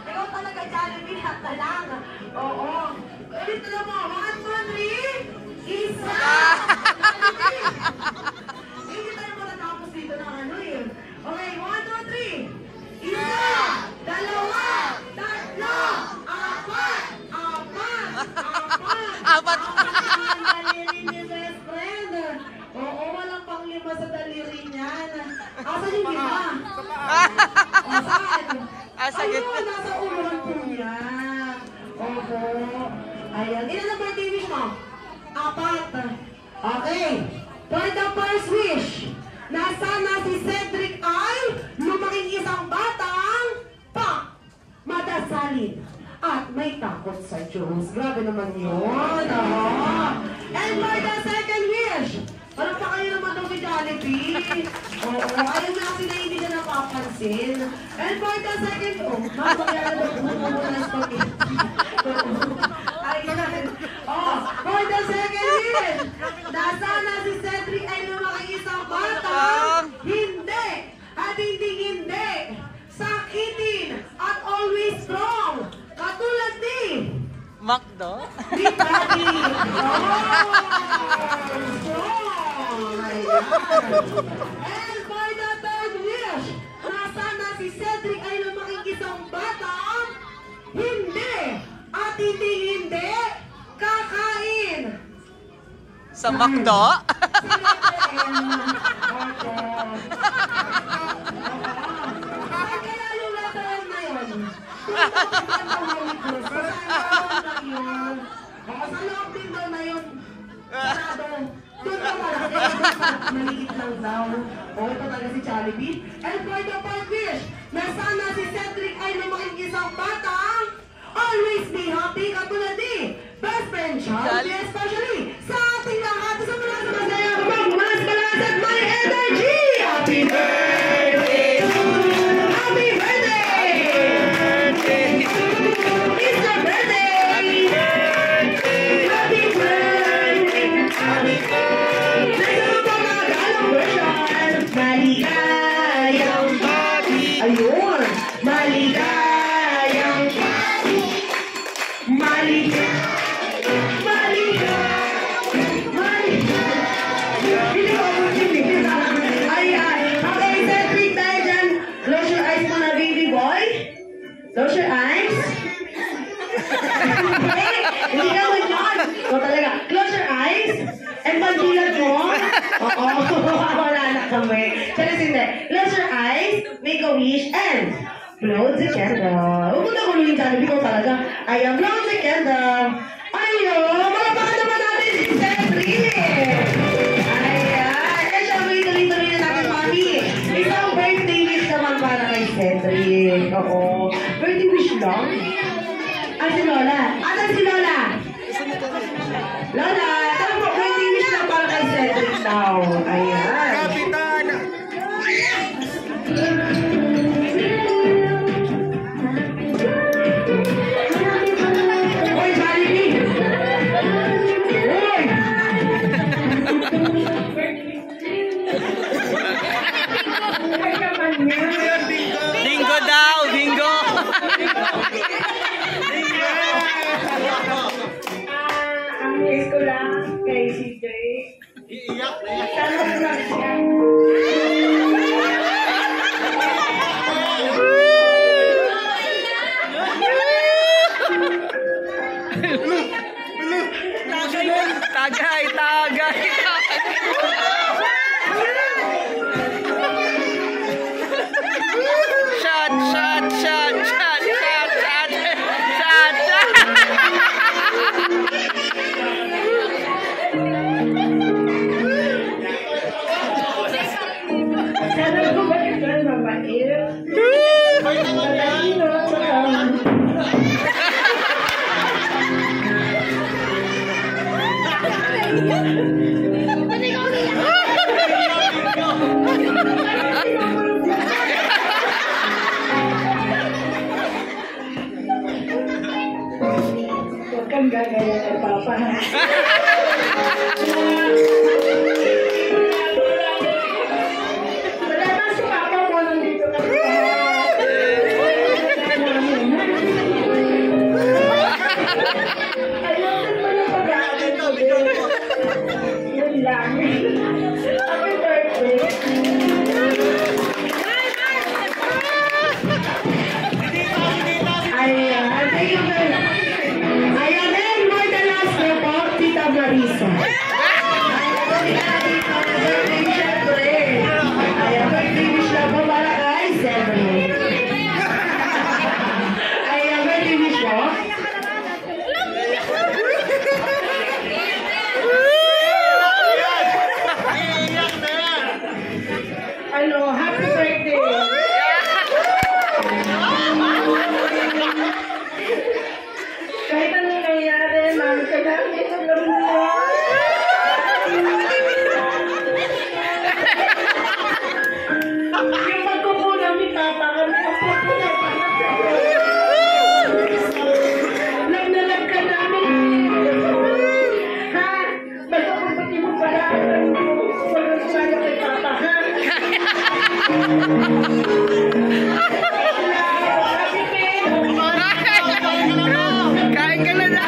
Ikaw talaga, Jollibee, lahat na lang. Oo. Ulit na mo. 1, 2, 3. Isa! Hindi tayo matatapos dito ng ano yun. Okay, 1, 2, 3. Isa! Dalawa! Tatlo! Apat! Apat! Ang daliri ni best friend. Oo, walang pang-lima sa daliri niyan. Asan yung lima? Saan? Ayun, nasa ulan po niya. Opo. Ayan. Ilan ang birthday wish mo? 4. Okay. For the first wish, na sana si Cedric ay lumaking isang batang madasalin at may takot sa Diyos. Grabe naman yun. And for the second wish, ano pa kayo naman daw si Jollibee? Oo, ayun na kasi na hindi na napapansin. And for the second, mamaya na daw muna ng spaghetti. Ayun. For the second wish, na sana si Cedric ay lumaking isang batang hindi at hindi sakitin at always strong. Katulad ni Macdo? Ni Daddy. And for the third wish, na sana si Cedric ay lumaking isang batang hindi at hindi kakain Sa Macdo? Kaya yung letter na yun, sa loob din daw na yun, doon ka maliit lang daw. O, ito talaga si Jollibee. And for the fourth wish, na sana si Cedric ay lumaking isang batang always be happy katulad ni best friend Jollibee, especially sa ating lahat sa mga masaya kapag mas balas at may energy. Happy birthday to you! Happy birthday! It's your birthday! Happy birthday! Happy birthday! Happy birthday! Sa mga galang version, maligayang happy! Ayun! Maligayang happy! Maligayang! Close your eyes. Hindi ka mo yun. So talaga, close your eyes. And pagdilat mo. Oo, wala na kami. Hindi. Close your eyes, make a wish, and blow the candle. Huwag mo na kulungin dyan. Hindi ko talaga. Ayan, blow the candle. Ayun, malapakan naman natin. si Lola. Asan si Lola? Lola, tara po, may finish na para kay Cedric daw. Ayan. Kapitan! Hoy, Jollibee! Hoy! Bingo daw! Bingo! Ang miss ko lang kay CJ. Iiyak na Tanong lang siya. Tagay! Tagay! Shot! Shot! Shot! Shot! Shot! Shot! Shot! Tanong ko ba ito ang mabait? Matalino, huwag kang gagaya kay Papa. Wala na si Papa mo, nandito na si Ayun mo yung pag-aaral ko. Yun lang. Happy birthday. Ayan, thank you very much. Ayan, then, for the last report, Tita Marisa. Ayan, may finish na po para kay Cedric. Ayan, may finish po. Ano, happy birthday. Kahit anong nangyari, mami ka namin. Alam mo. Yung pagkukulang ni Papa kami, ang pagkulang para sa'yo. Love na love ka namin. Ha? Basta kung pati mo pala, walang sumala kay Papa, ha? Happy birthday. Kain ka na na!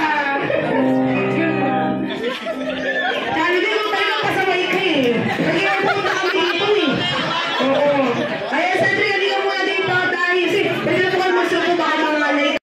Jollibee, kung tayo kasabay ka eh. Kaya mo na kami dito eh. Oo. Ayan, Cedric, hindi ka muna dito dahil pwede na po kayo magsuko baka mga late.